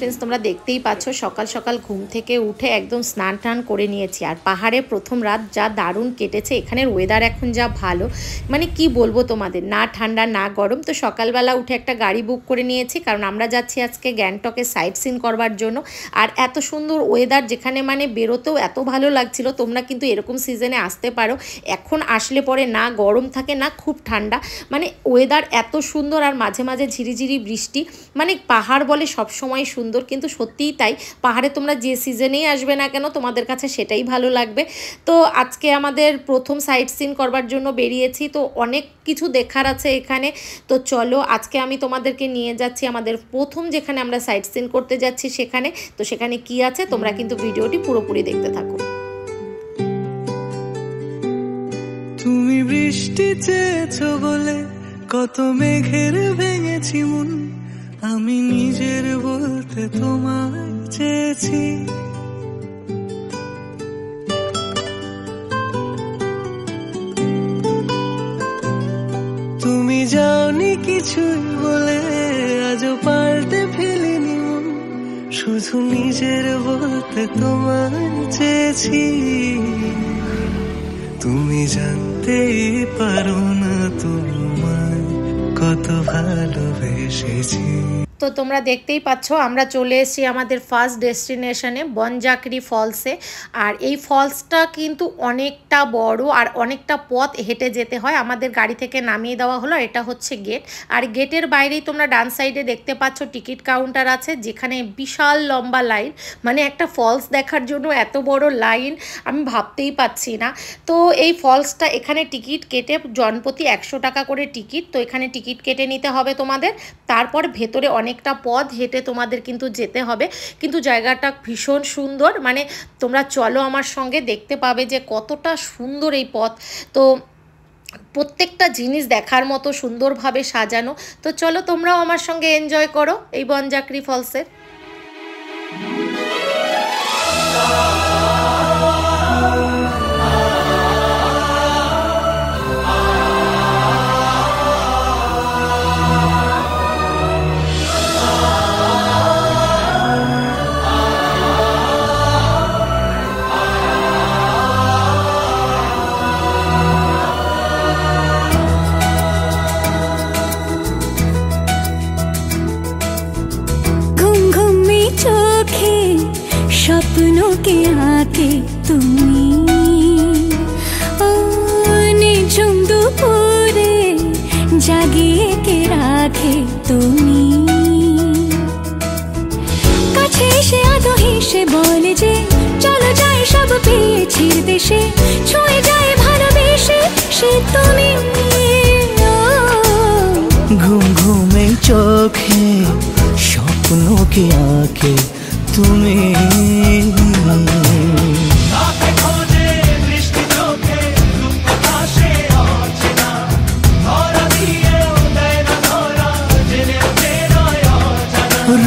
Friends তোমরা দেখতেই পাচ্ছ সকাল সকাল ঘুম থেকে উঠে একদম স্নান টান করে নিয়েছি। আর পাহাড়ে প্রথম রাত যা দারুণ কেটেছে, এখানের ওয়েদার এখন যা ভালো, মানে কি বলবো তোমাদের, না ঠান্ডা না গরম। তো সকালবেলা উঠে একটা গাড়ি বুক করে নিয়েছি, কারণ আমরা যাচ্ছি আজকে গ্যাংটকে সাইট সিন করবার জন্য। আর এত সুন্দর ওয়েদার, যেখানে মানে বেরোতেও এত ভালো লাগছিল। তোমরা কিন্তু এরকম সিজনে আসতে পারো, এখন আসলে পরে না গরম থাকে না খুব ঠান্ডা, মানে ওয়েদার এত সুন্দর। আর মাঝে মাঝে ঝিরিঝিরি বৃষ্টি, মানে পাহাড় বলে সব সময় সুন্দর, কিন্তু সত্যিই তাই। পাহাড়ে তোমরা যে সিজনেই আসবে না কেন তোমাদের কাছে সেটাই ভালো লাগবে। তো আজকে আমাদের প্রথম সাইট সিন করবার জন্য বেরিয়েছি, তো অনেক কিছু দেখার আছে এখানে। তো চলো আজকে আমি তোমাদেরকে নিয়ে যাচ্ছি আমাদের প্রথম যেখানে আমরা সাইট সিন করতে যাচ্ছি সেখানে। তো সেখানে কি আছে তোমরা কিন্তু ভিডিওটি পুরোপুরি দেখতে থাকো। তুমি বৃষ্টি চেয়েছো বলে কত মেঘের ভেঙেছি মন, আমি নিজের বলতে তোমায় চেয়েছি। তুমি যাওনি কিছুই বলে আজও পাল্টে ফেলিনি মন, শুধু নিজের বলতে তোমায় চেয়েছি। তুমি জানতেই পারো না তোমায় কত ভালোবেসেছি। তো তোমরা দেখতেই পাচ্ছ আমরা চলে এসেছি আমাদের ফার্স্ট ডেস্টিনেশনে বনজাকরি ফলসে। আর এই ফলসটা কিন্তু অনেকটা বড় আর অনেকটা পথ হেঁটে যেতে হয়। আমাদের গাড়ি থেকে নামিয়ে দেওয়া হলো, এটা হচ্ছে গেট। আর গেটের বাইরেই তোমরা ডান সাইডে দেখতে পাচ্ছ টিকিট কাউন্টার আছে, যেখানে বিশাল লম্বা লাইন, মানে একটা ফলস দেখার জন্য এত বড় লাইন আমি ভাবতেই পাচ্ছি না। তো এই ফলসটা এখানে টিকিট কেটে জনপ্রতি 100 টাকা করে টিকিট। তো এখানে টিকিট কেটে নিতে হবে তোমাদের, তারপর ভেতরে অনেকটা পথ হেঁটে তোমাদের কিন্তু যেতে হবে। কিন্তু জায়গাটা ভীষণ সুন্দর, মানে তোমরা চলো আমার সঙ্গে, দেখতে পাবে যে কতটা সুন্দর এই পথ। তো প্রত্যেকটা জিনিস দেখার মতো সুন্দরভাবে সাজানো। তো চলো তোমরাও আমার সঙ্গে এনজয় করো এই বনজাকরি ফলসের। স্বপ্নों के आके তুমি নিঝুম দুপুরে জাগিয়ে কে রাখে তুমি, কাছে এসে আদো হেসে বলে যে চলো যাই সব পেয়েছি দেশে, ছুঁয়ে যায় ভালোবেসে সে তুমি। ঘুম ঘুমে চোখে স্বপ্নों के आके তুমি,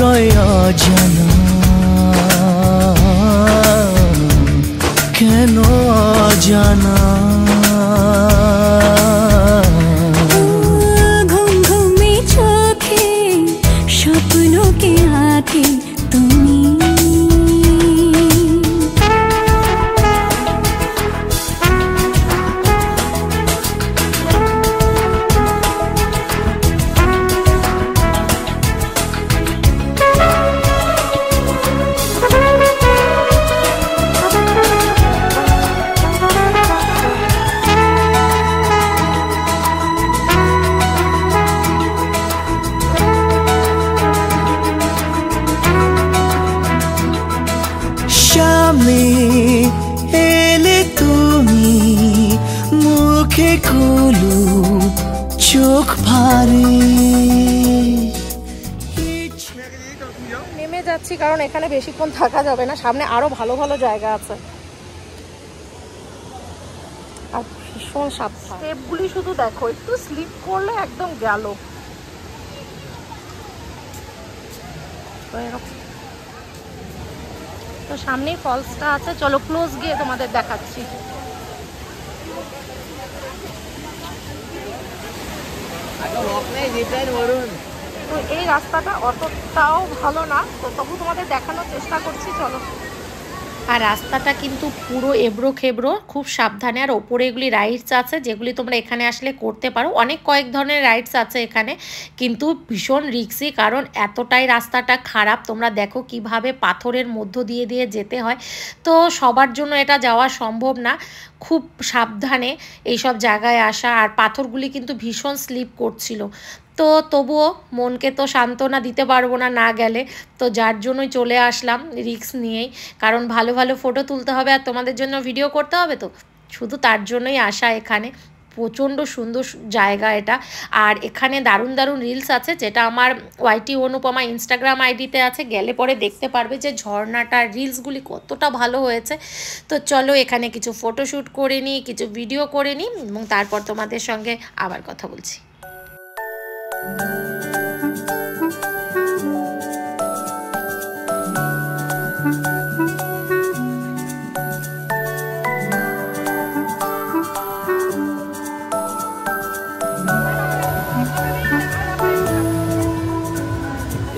রয়া জানা কেন জানা। ঘুম ঘুমে চোখে স্বপ্নों के आके তুমি। এলে তুমি মুখে খুলু চোখ ভারে। নেমে যাচ্ছি কারণ এখানে বেশিক্ষণ থাকা যাবে না, সামনে আরো ভালো ভালো জায়গা আছে। আর ভীষণ সাবধান, স্টেপগুলি শুধু দেখো, একটু স্লিপ করলে একদম গেল। তো সামনেই ফলসটা আছে, চলো ক্লোজ গিয়ে তোমাদের দেখাচ্ছি। তো এই রাস্তাটা অতটাও ভালো না, তো তবু তোমাদের দেখানোর চেষ্টা করছি, চলো। আর রাস্তাটা কিন্তু পুরো এবড়ো খেবড়ো, খুব সাবধানে। আর ওপরে এগুলি রাইডস আছে যেগুলি তোমরা এখানে আসলে করতে পারো, অনেক কয়েক ধরনের রাইডস আছে এখানে, কিন্তু ভীষণ রিস্কি, কারণ এতটাই রাস্তাটা খারাপ। তোমরা দেখো কিভাবে পাথরের মধ্য দিয়ে দিয়ে যেতে হয়, তো সবার জন্য এটা যাওয়া সম্ভব না, খুব সাবধানে এইসব জায়গায় আসা। আর পাথরগুলি কিন্তু ভীষণ স্লিপ করছিল, তো তবুও মনকে তো সান্ত্বনা দিতে পারবো না না গেলে, তো যার জন্যই চলে আসলাম রিস্ক নিয়েই, কারণ ভালো ভালো ফটো তুলতে হবে আর তোমাদের জন্য ভিডিও করতে হবে, তো শুধু তার জন্যই আসা এখানে। প্রচণ্ড সুন্দর জায়গা এটা, আর এখানে দারুণ দারুণ রিলস আছে, যেটা আমার ওয়াইটি অনুপমা ইনস্টাগ্রাম আইডিতে আছে, গেলে পরে দেখতে পারবে যে ঝর্ণাটার রিলসগুলি কতটা ভালো হয়েছে। তো চলো এখানে কিছু ফটোশ্যুট করে নিই, কিছু ভিডিও করে নিই, এবং তারপর তোমাদের সঙ্গে আবার কথা বলছি।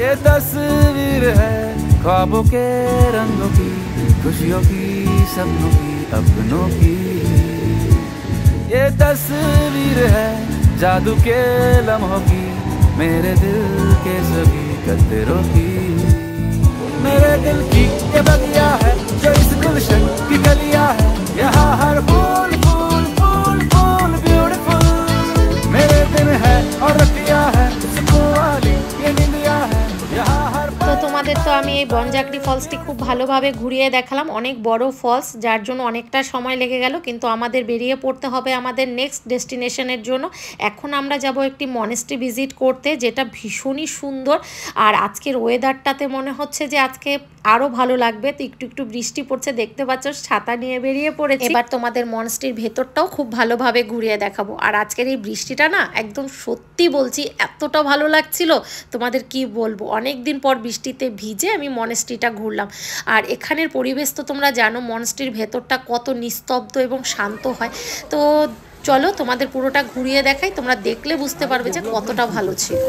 ये तस्वीर है ख्वाबों के रंगों की, खुशियों की, सपनों की, अपनों की। ये तस्वीर है जादू के लम्हों की, मेरे दिल के सभी कतरों की। मेरे दिल की ये बगिया है जो इस गुलशन की गलियां है, यहाँ हर फूल फूल फूल फूल ब्यूटीफुल। मेरे दिन है और रतिया है, सुकून वाली ये निंदिया है। তো তোমাদের তো আমি এই বনজাকড়ি ফলসটি খুব ভালোভাবে ঘুরিয়ে দেখালাম, অনেক বড় ফলস, যার জন্য অনেকটা সময় লেগে গেল, কিন্তু আমাদের বেরিয়ে পড়তে হবে আমাদের নেক্সট ডেস্টিনেশনের জন্য। এখন আমরা যাব একটি মনেস্ট্রি ভিজিট করতে, যেটা ভীষণই সুন্দর। আর আজকের ওয়েদারটাতে মনে হচ্ছে যে আজকে আরও ভালো লাগবে, তো একটু একটু বৃষ্টি পড়ছে, দেখতে পাচ্ছ, ছাতা নিয়ে বেরিয়ে পড়েছি। এবার তোমাদের মনেস্ট্রির ভেতরটাও খুব ভালোভাবে ঘুরিয়ে দেখাবো। আর আজকের এই বৃষ্টিটা না একদম সত্যি বলছি এতটা ভালো লাগছিল, তোমাদের কি বলবো, অনেক দিন পর বৃষ্টিতে ভিজে আমি মনেস্ট্রিটা ঘুরলাম। আর এখানের পরিবেশ তো তোমরা জানো, মনেস্ট্রির ভেতরটা কত নিস্তব্ধ এবং শান্ত হয়। তো চলো তোমাদের পুরোটা ঘুরিয়ে দেখাই, তোমরা দেখলে বুঝতে পারবে যে কতটা ভালো ছিল।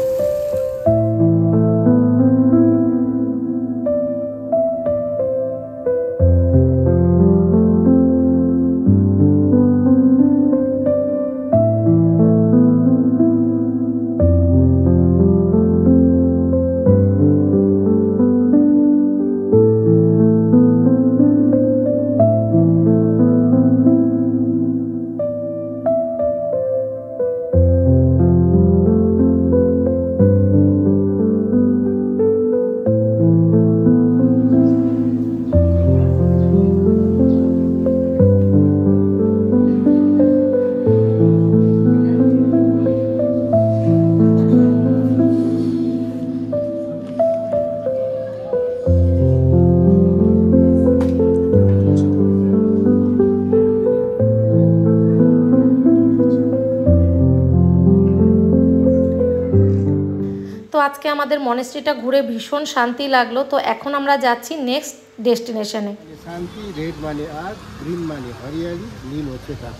তো আজকে আমাদের মনেস্ট্রিটা ঘুরে ভীষণ শান্তি লাগলো। তো এখন আমরা যাচ্ছি নেক্সট ডেস্টিনেশনে। शांति रेड माने आग, ग्रीन माने हरियाली, नीम होते था।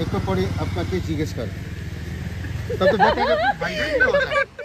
एक तो पढ़े आपका के जिज्ञेस कर तब तो बताएगा भाई